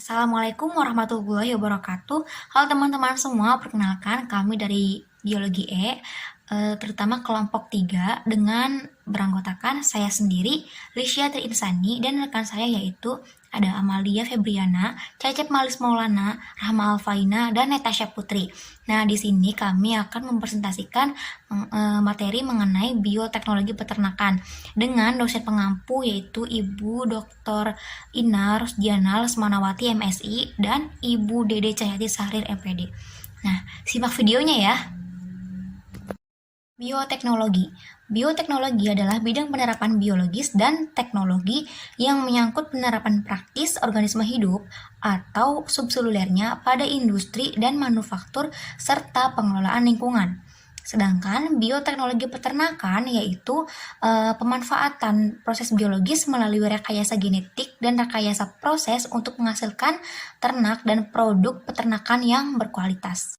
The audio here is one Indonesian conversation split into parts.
Assalamualaikum warahmatullahi wabarakatuh. Halo teman-teman semua, perkenalkan kami dari Biologi terutama kelompok 3 dengan beranggotakan saya sendiri, Lisya Triinsani, dan rekan saya yaitu ada Amalia Febriana, Cecep Malis Maulana, Rahma Alfaina, dan Natasha Putri. Nah, di sini kami akan mempresentasikan materi mengenai bioteknologi peternakan dengan dosen pengampu yaitu Ibu Dr. Ina Rusdiana Lesmanawati MSI dan Ibu Dede Cahyati Sahrir MPD. Nah, simak videonya ya. Bioteknologi. Bioteknologi adalah bidang penerapan biologis dan teknologi yang menyangkut penerapan praktis organisme hidup atau subselulernya pada industri dan manufaktur serta pengelolaan lingkungan. Sedangkan bioteknologi peternakan yaitu pemanfaatan proses biologis melalui rekayasa genetik dan rekayasa proses untuk menghasilkan ternak dan produk peternakan yang berkualitas.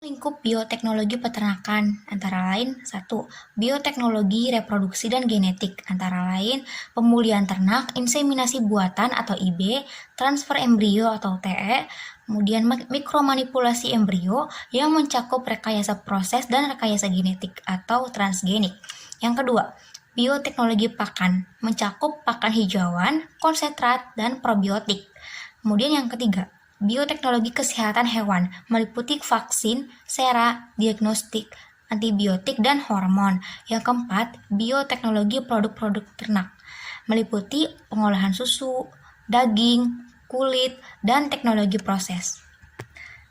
Lingkup bioteknologi peternakan antara lain 1. Bioteknologi reproduksi dan genetik antara lain pemulihan ternak, inseminasi buatan atau IB, transfer embrio atau TE, kemudian mikromanipulasi embrio yang mencakup rekayasa proses dan rekayasa genetik atau transgenik. Yang kedua, bioteknologi pakan mencakup pakan hijauan, konsentrat, dan probiotik. Kemudian yang ketiga, bioteknologi kesehatan hewan meliputi vaksin, sera, diagnostik, antibiotik, dan hormon. Yang keempat, bioteknologi produk-produk ternak meliputi pengolahan susu, daging, kulit, dan teknologi proses.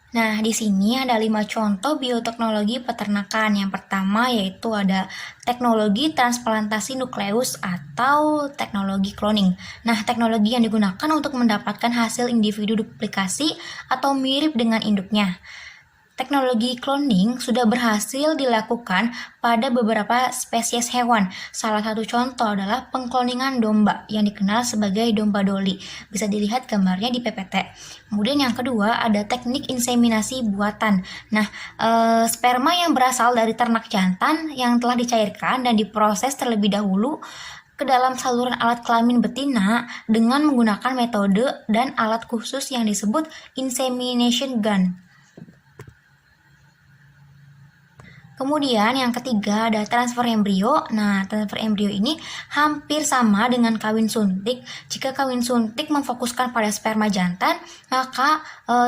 Nah, di sini ada 5 contoh bioteknologi peternakan. Yang pertama yaitu ada teknologi transplantasi nukleus atau teknologi cloning. Nah, teknologi yang digunakan untuk mendapatkan hasil individu duplikasi atau mirip dengan induknya. Teknologi cloning sudah berhasil dilakukan pada beberapa spesies hewan. Salah satu contoh adalah pengkloningan domba yang dikenal sebagai domba Dolly. Bisa dilihat gambarnya di PPT. Kemudian yang kedua ada teknik inseminasi buatan. Nah, sperma yang berasal dari ternak jantan yang telah dicairkan dan diproses terlebih dahulu ke dalam saluran alat kelamin betina dengan menggunakan metode dan alat khusus yang disebut insemination gun. Kemudian yang ketiga ada transfer embrio. Nah, transfer embrio ini hampir sama dengan kawin suntik. Jika kawin suntik memfokuskan pada sperma jantan, maka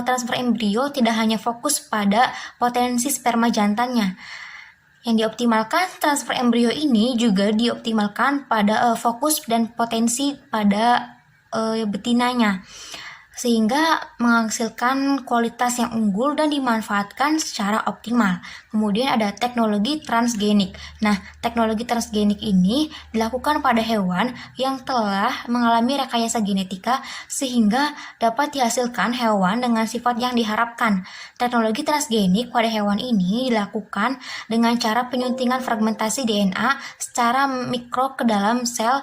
transfer embrio tidak hanya fokus pada potensi sperma jantannya. Yang dioptimalkan transfer embrio ini juga dioptimalkan pada fokus dan potensi pada betinanya, sehingga menghasilkan kualitas yang unggul dan dimanfaatkan secara optimal. Kemudian ada teknologi transgenik. Nah, teknologi transgenik ini dilakukan pada hewan yang telah mengalami rekayasa genetika sehingga dapat dihasilkan hewan dengan sifat yang diharapkan. Teknologi transgenik pada hewan ini dilakukan dengan cara penyuntingan fragmentasi DNA secara mikro ke dalam sel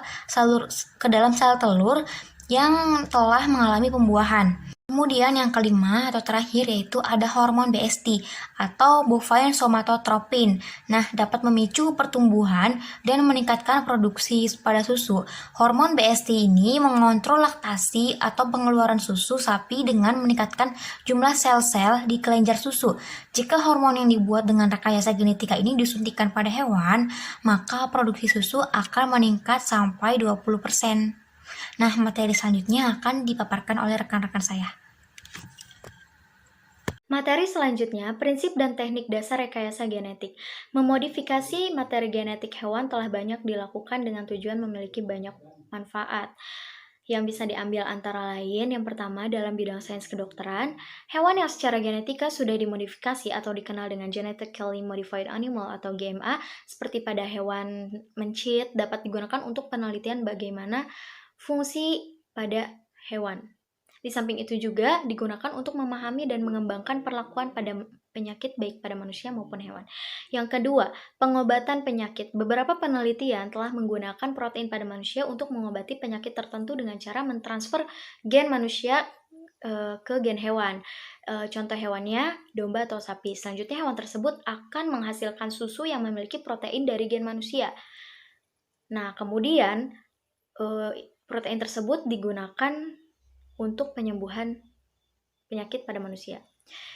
telur yang telah mengalami pembuahan. Kemudian yang kelima atau terakhir yaitu ada hormon BST atau bovine somatotropin. Nah, dapat memicu pertumbuhan dan meningkatkan produksi pada susu. Hormon BST ini mengontrol laktasi atau pengeluaran susu sapi dengan meningkatkan jumlah sel-sel di kelenjar susu. Jika hormon yang dibuat dengan rekayasa genetika ini disuntikkan pada hewan, maka produksi susu akan meningkat sampai 20%. Nah, materi selanjutnya akan dipaparkan oleh rekan-rekan saya. Materi selanjutnya, prinsip dan teknik dasar rekayasa genetik. Memodifikasi materi genetik hewan telah banyak dilakukan dengan tujuan memiliki banyak manfaat yang bisa diambil antara lain. Yang pertama, dalam bidang sains kedokteran, hewan yang secara genetika sudah dimodifikasi atau dikenal dengan genetically modified animal atau GMA, seperti pada hewan mencit, dapat digunakan untuk penelitian bagaimana fungsi pada hewan. Di samping itu juga digunakan untuk memahami dan mengembangkan perlakuan pada penyakit baik pada manusia maupun hewan. Yang kedua, pengobatan penyakit. Beberapa penelitian telah menggunakan protein pada manusia untuk mengobati penyakit tertentu dengan cara mentransfer gen manusia ke gen hewan. Contoh hewannya domba atau sapi. Selanjutnya hewan tersebut akan menghasilkan susu yang memiliki protein dari gen manusia. Nah, kemudian protein tersebut digunakan untuk penyembuhan penyakit pada manusia.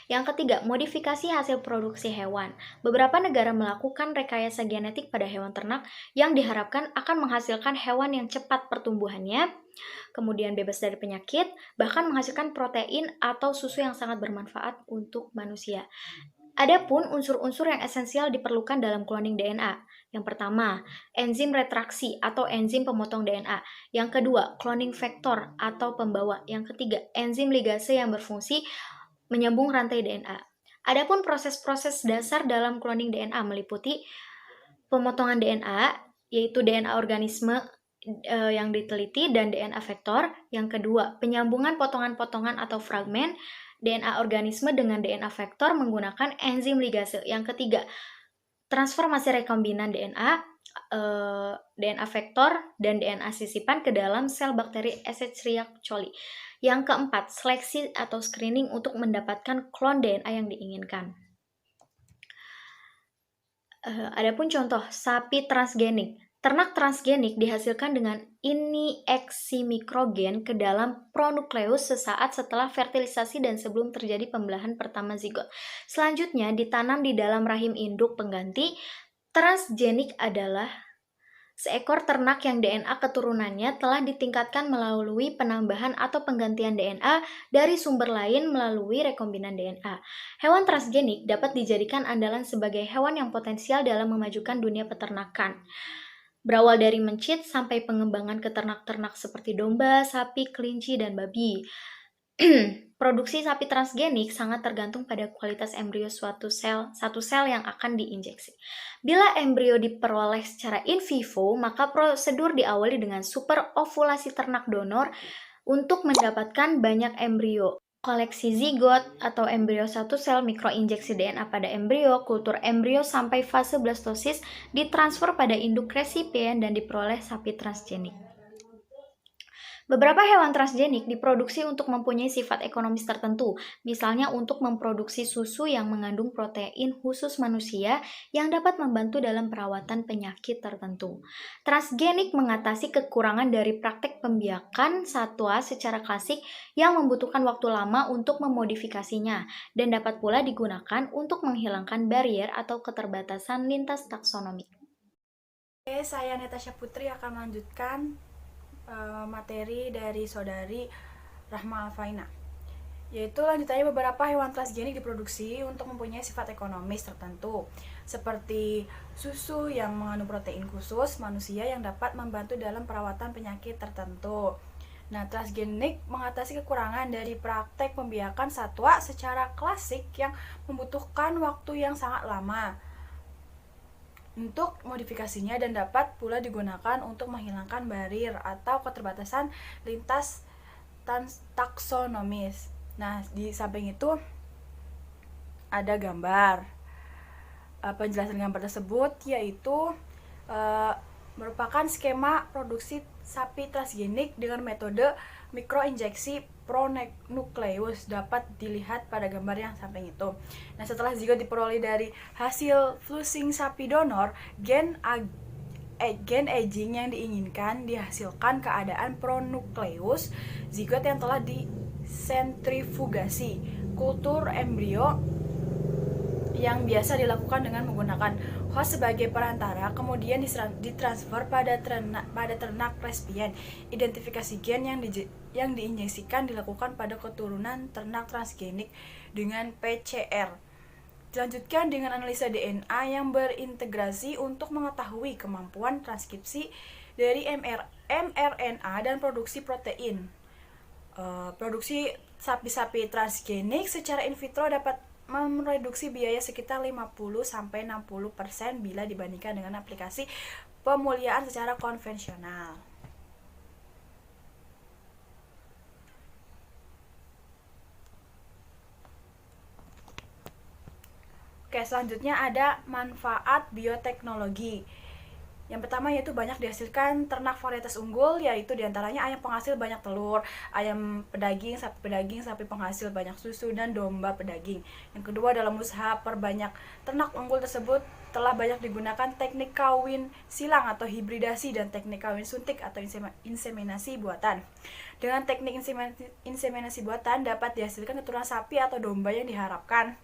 Yang ketiga, modifikasi hasil produksi hewan. Beberapa negara melakukan rekayasa genetik pada hewan ternak yang diharapkan akan menghasilkan hewan yang cepat pertumbuhannya, kemudian bebas dari penyakit, bahkan menghasilkan protein atau susu yang sangat bermanfaat untuk manusia. Adapun unsur-unsur yang esensial diperlukan dalam cloning DNA. Yang pertama, enzim retraksi atau enzim pemotong DNA. Yang kedua, cloning vektor atau pembawa. Yang ketiga, enzim ligase yang berfungsi menyambung rantai DNA. Adapun proses-proses dasar dalam cloning DNA meliputi pemotongan DNA, yaitu DNA organisme yang diteliti dan DNA vektor. Yang kedua, penyambungan potongan-potongan atau fragmen DNA organisme dengan DNA vektor menggunakan enzim ligase. Yang ketiga, transformasi rekombinan DNA, DNA vektor dan DNA sisipan ke dalam sel bakteri Escherichia coli. Yang keempat, seleksi atau screening untuk mendapatkan klon DNA yang diinginkan. Adapun contoh sapi transgenik. Ternak transgenik dihasilkan dengan injeksi mikrogen ke dalam pronukleus sesaat setelah fertilisasi dan sebelum terjadi pembelahan pertama zigot. Selanjutnya ditanam di dalam rahim induk pengganti. Transgenik adalah seekor ternak yang DNA keturunannya telah ditingkatkan melalui penambahan atau penggantian DNA dari sumber lain melalui rekombinan DNA. Hewan transgenik dapat dijadikan andalan sebagai hewan yang potensial dalam memajukan dunia peternakan. Berawal dari mencit sampai pengembangan ke ternak-ternak seperti domba, sapi, kelinci, dan babi. Produksi sapi transgenik sangat tergantung pada kualitas embrio satu sel yang akan diinjeksi. Bila embrio diperoleh secara in vivo, maka prosedur diawali dengan superovulasi ternak donor untuk mendapatkan banyak embrio. Koleksi zigot atau embrio satu sel, mikroinjeksi DNA pada embrio, kultur embrio sampai fase blastosis, ditransfer pada induk resipien dan diperoleh sapi transgenik. Beberapa hewan transgenik diproduksi untuk mempunyai sifat ekonomis tertentu, misalnya untuk memproduksi susu yang mengandung protein khusus manusia yang dapat membantu dalam perawatan penyakit tertentu. Transgenik mengatasi kekurangan dari praktek pembiakan satwa secara klasik yang membutuhkan waktu lama untuk memodifikasinya dan dapat pula digunakan untuk menghilangkan barrier atau keterbatasan lintas taksonomi. Oke, saya Natasha Putri akan melanjutkan materi dari saudari Rahma Alfaina, yaitu lanjutannya beberapa hewan transgenik diproduksi untuk mempunyai sifat ekonomis tertentu, seperti susu yang mengandung protein khusus manusia yang dapat membantu dalam perawatan penyakit tertentu. Nah, transgenik mengatasi kekurangan dari praktek pembiakan satwa secara klasik yang membutuhkan waktu yang sangat lama untuk modifikasinya dan dapat pula digunakan untuk menghilangkan barrier atau keterbatasan lintas taksonomis. Nah, di samping itu ada gambar. Penjelasan gambar tersebut yaitu merupakan skema produksi sapi transgenik dengan metode mikroinjeksi pronukleus, dapat dilihat pada gambar yang samping itu. Nah, setelah zigot diperoleh dari hasil flusing sapi donor, gen aging yang diinginkan dihasilkan keadaan pronukleus zigot yang telah disentrifugasi. Kultur embrio yang biasa dilakukan dengan menggunakan host sebagai perantara, kemudian ditransfer pada ternak resipien. Identifikasi gen yang diinjeksikan dilakukan pada keturunan ternak transgenik dengan PCR. Dilanjutkan dengan analisa DNA yang berintegrasi untuk mengetahui kemampuan transkripsi dari mRNA dan produksi protein. Produksi sapi-sapi transgenik secara in vitro dapat mereduksi biaya sekitar 50-60% bila dibandingkan dengan aplikasi pemuliaan secara konvensional. Oke, selanjutnya ada manfaat bioteknologi. Yang pertama yaitu banyak dihasilkan ternak varietas unggul, yaitu diantaranya ayam penghasil banyak telur, ayam pedaging, sapi penghasil banyak susu, dan domba pedaging. Yang kedua, dalam usaha perbanyak ternak unggul tersebut telah banyak digunakan teknik kawin silang atau hibridasi dan teknik kawin suntik atau inseminasi buatan. Dengan teknik inseminasi buatan dapat dihasilkan keturunan sapi atau domba yang diharapkan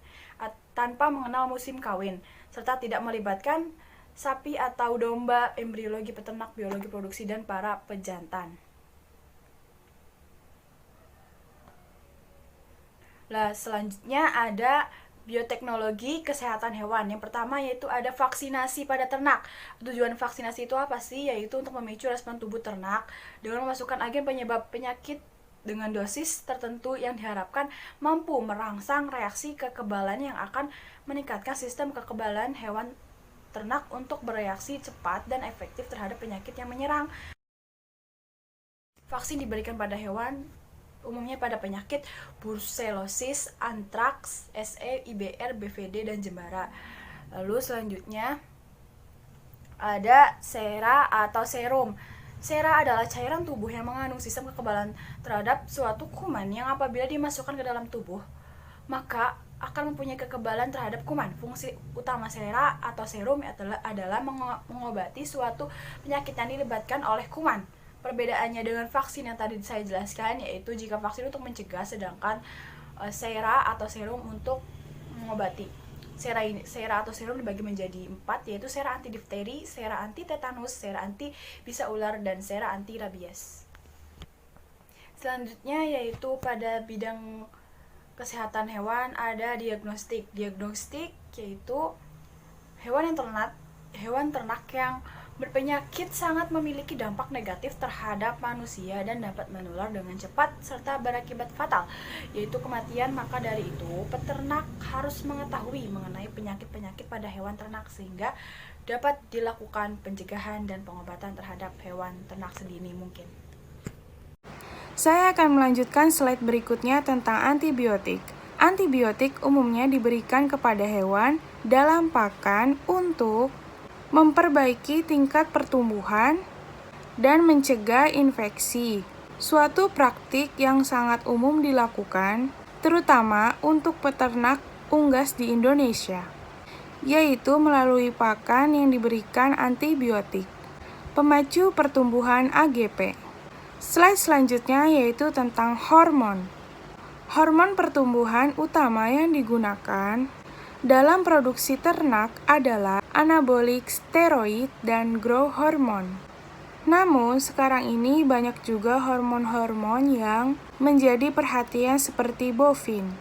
tanpa mengenal musim kawin, serta tidak melibatkan sapi atau domba, embriologi peternak, biologi produksi, dan para pejantan. Nah, selanjutnya ada bioteknologi kesehatan hewan. Yang pertama yaitu ada vaksinasi pada ternak. Tujuan vaksinasi itu apa sih? Yaitu untuk memicu respon tubuh ternak dengan memasukkan agen penyebab penyakit dengan dosis tertentu yang diharapkan mampu merangsang reaksi kekebalan yang akan meningkatkan sistem kekebalan hewan ternak untuk bereaksi cepat dan efektif terhadap penyakit yang menyerang. Vaksin diberikan pada hewan umumnya pada penyakit brucellosis, antraks, SE, IBR, BVD, dan jembara. Lalu selanjutnya ada sera atau serum. Sera adalah cairan tubuh yang mengandung sistem kekebalan terhadap suatu kuman yang apabila dimasukkan ke dalam tubuh, maka akan mempunyai kekebalan terhadap kuman. Fungsi utama sera atau serum adalah mengobati suatu penyakit yang dilibatkan oleh kuman. Perbedaannya dengan vaksin yang tadi saya jelaskan, yaitu jika vaksin untuk mencegah, sedangkan sera atau serum untuk mengobati. Sera atau serum dibagi menjadi 4, yaitu sera anti difteri, sera anti tetanus, sera anti bisa ular, dan sera anti rabies. Selanjutnya yaitu pada bidang kesehatan hewan ada diagnostik. Diagnostik yaitu hewan ternak yang berpenyakit sangat memiliki dampak negatif terhadap manusia dan dapat menular dengan cepat serta berakibat fatal, yaitu kematian. Maka dari itu, peternak harus mengetahui mengenai penyakit-penyakit pada hewan ternak sehingga dapat dilakukan pencegahan dan pengobatan terhadap hewan ternak sedini mungkin. Saya akan melanjutkan slide berikutnya tentang antibiotik. Antibiotik umumnya diberikan kepada hewan dalam pakan untuk memperbaiki tingkat pertumbuhan dan mencegah infeksi. Suatu praktik yang sangat umum dilakukan, terutama untuk peternak unggas di Indonesia, yaitu melalui pakan yang diberikan antibiotik, pemacu pertumbuhan AGP. Slide selanjutnya yaitu tentang hormon. Hormon pertumbuhan utama yang digunakan dalam produksi ternak adalah anabolik steroid dan growth hormone. Namun, sekarang ini banyak juga hormon-hormon yang menjadi perhatian seperti bovin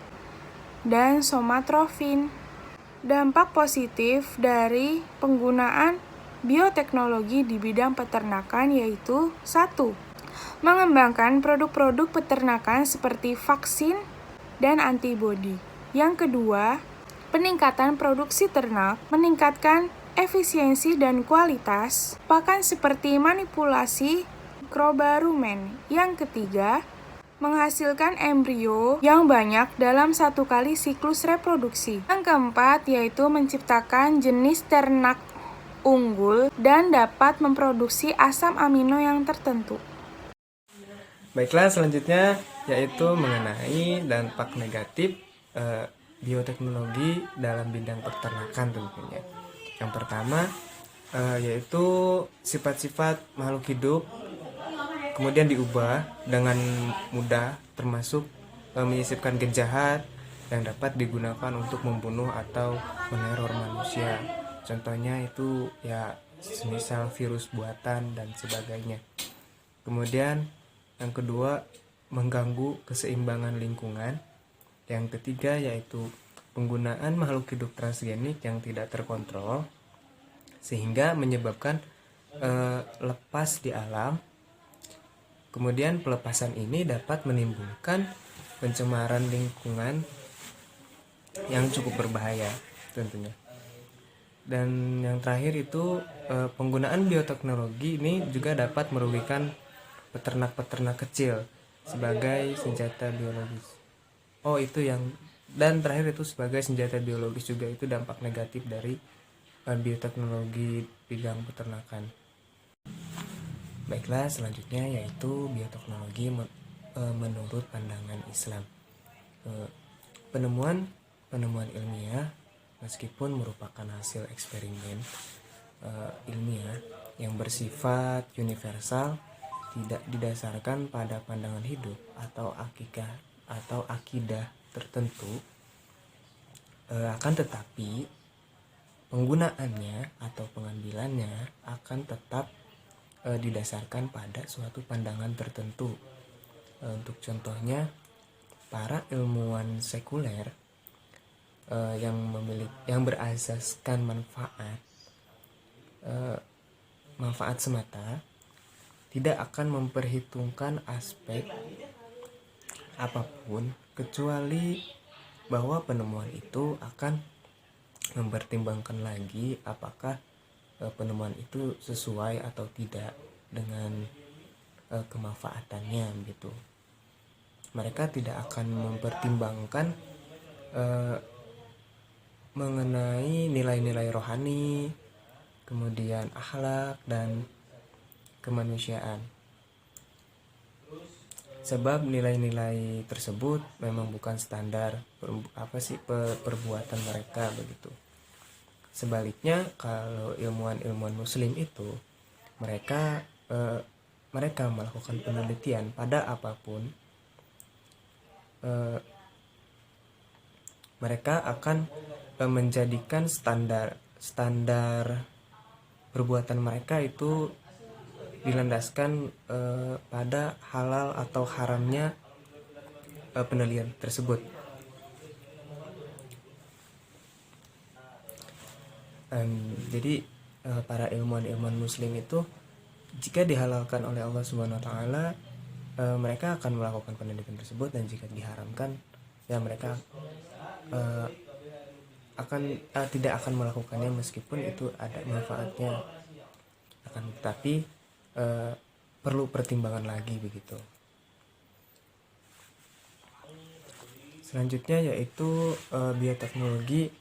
dan somatropin. Dampak positif dari penggunaan bioteknologi di bidang peternakan yaitu 1. Mengembangkan produk-produk peternakan seperti vaksin dan antibodi. Yang kedua, peningkatan produksi ternak, meningkatkan efisiensi dan kualitas pakan seperti manipulasi mikroba-rumen. Yang ketiga, menghasilkan embrio yang banyak dalam satu kali siklus reproduksi. Yang keempat, yaitu menciptakan jenis ternak unggul dan dapat memproduksi asam amino yang tertentu. Baiklah, selanjutnya yaitu mengenai dampak negatif bioteknologi dalam bidang peternakan tentunya. Yang pertama yaitu sifat-sifat makhluk hidup kemudian diubah dengan mudah, termasuk menyisipkan gen jahat yang dapat digunakan untuk membunuh atau meneror manusia. Contohnya itu ya semisal virus buatan dan sebagainya. Kemudian yang kedua, mengganggu keseimbangan lingkungan. Yang ketiga yaitu penggunaan makhluk hidup transgenik yang tidak terkontrol sehingga menyebabkan lepas di alam. Kemudian pelepasan ini dapat menimbulkan pencemaran lingkungan yang cukup berbahaya tentunya. Dan yang terakhir itu penggunaan bioteknologi ini juga dapat merugikan peternak-peternak kecil sebagai senjata biologis. Dan terakhir itu sebagai senjata biologis juga, itu dampak negatif dari bioteknologi bidang peternakan. Baiklah, selanjutnya yaitu bioteknologi menurut pandangan Islam. Penemuan ilmiah meskipun merupakan hasil eksperimen ilmiah yang bersifat universal, tidak didasarkan pada pandangan hidup atau akidah tertentu, akan tetapi penggunaannya atau pengambilannya akan tetap didasarkan pada suatu pandangan tertentu. Untuk contohnya, para ilmuwan sekuler yang berasaskan manfaat semata, tidak akan memperhitungkan aspek apapun kecuali bahwa penemuan itu akan mempertimbangkan lagi apakah penemuan itu sesuai atau tidak dengan kemanfaatannya gitu. Mereka tidak akan mempertimbangkan mengenai nilai-nilai rohani, kemudian akhlak dan kemanusiaan. Sebab nilai-nilai tersebut memang bukan standar perbuatan mereka begitu. Sebaliknya, kalau ilmuwan muslim itu mereka melakukan penelitian pada apapun, mereka akan menjadikan standar perbuatan mereka itu dilandaskan pada halal atau haramnya penelitian tersebut. Jadi para ilmuwan muslim itu jika dihalalkan oleh Allah Subhanahu wa taala, mereka akan melakukan penelitian tersebut, dan jika diharamkan ya mereka tidak akan melakukannya meskipun itu ada manfaatnya, akan tetapi perlu pertimbangan lagi begitu. Selanjutnya yaitu bioteknologi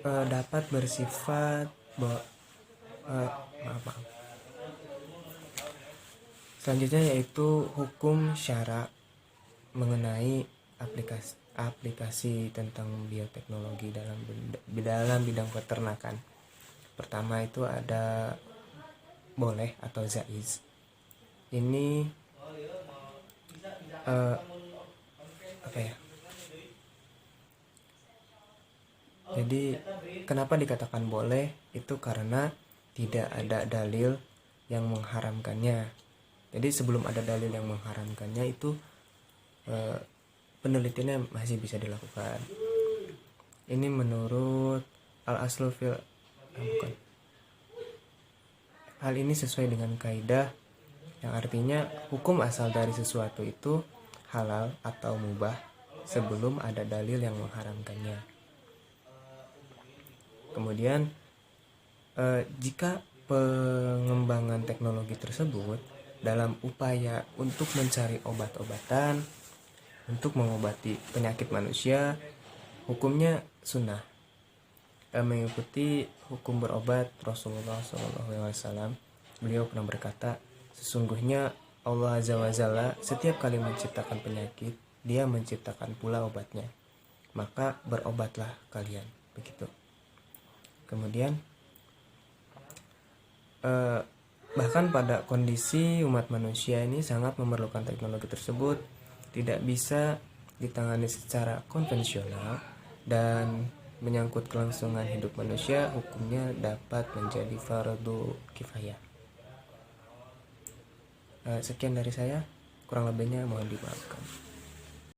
dapat bersifat Selanjutnya yaitu hukum syara mengenai aplikasi tentang bioteknologi dalam bidang peternakan. Pertama itu ada boleh atau jaiz. Ini Jadi kenapa dikatakan boleh? Itu karena tidak ada dalil yang mengharamkannya. Jadi sebelum ada dalil yang mengharamkannya itu penelitiannya masih bisa dilakukan. Ini menurut al-aslu fil Hal ini sesuai dengan kaidah yang artinya hukum asal dari sesuatu itu halal atau mubah sebelum ada dalil yang mengharamkannya. Kemudian jika pengembangan teknologi tersebut dalam upaya untuk mencari obat-obatan untuk mengobati penyakit manusia, hukumnya sunnah, mengikuti hukum berobat Rasulullah SAW. Beliau pernah berkata, sesungguhnya Allah Azza wa Jalla setiap kali menciptakan penyakit, Dia menciptakan pula obatnya, maka berobatlah kalian, begitu. Kemudian bahkan pada kondisi umat manusia ini sangat memerlukan teknologi tersebut, tidak bisa ditangani secara konvensional dan menyangkut kelangsungan hidup manusia, hukumnya dapat menjadi fardu kifayah. Sekian dari saya, kurang lebihnya mohon dimaafkan.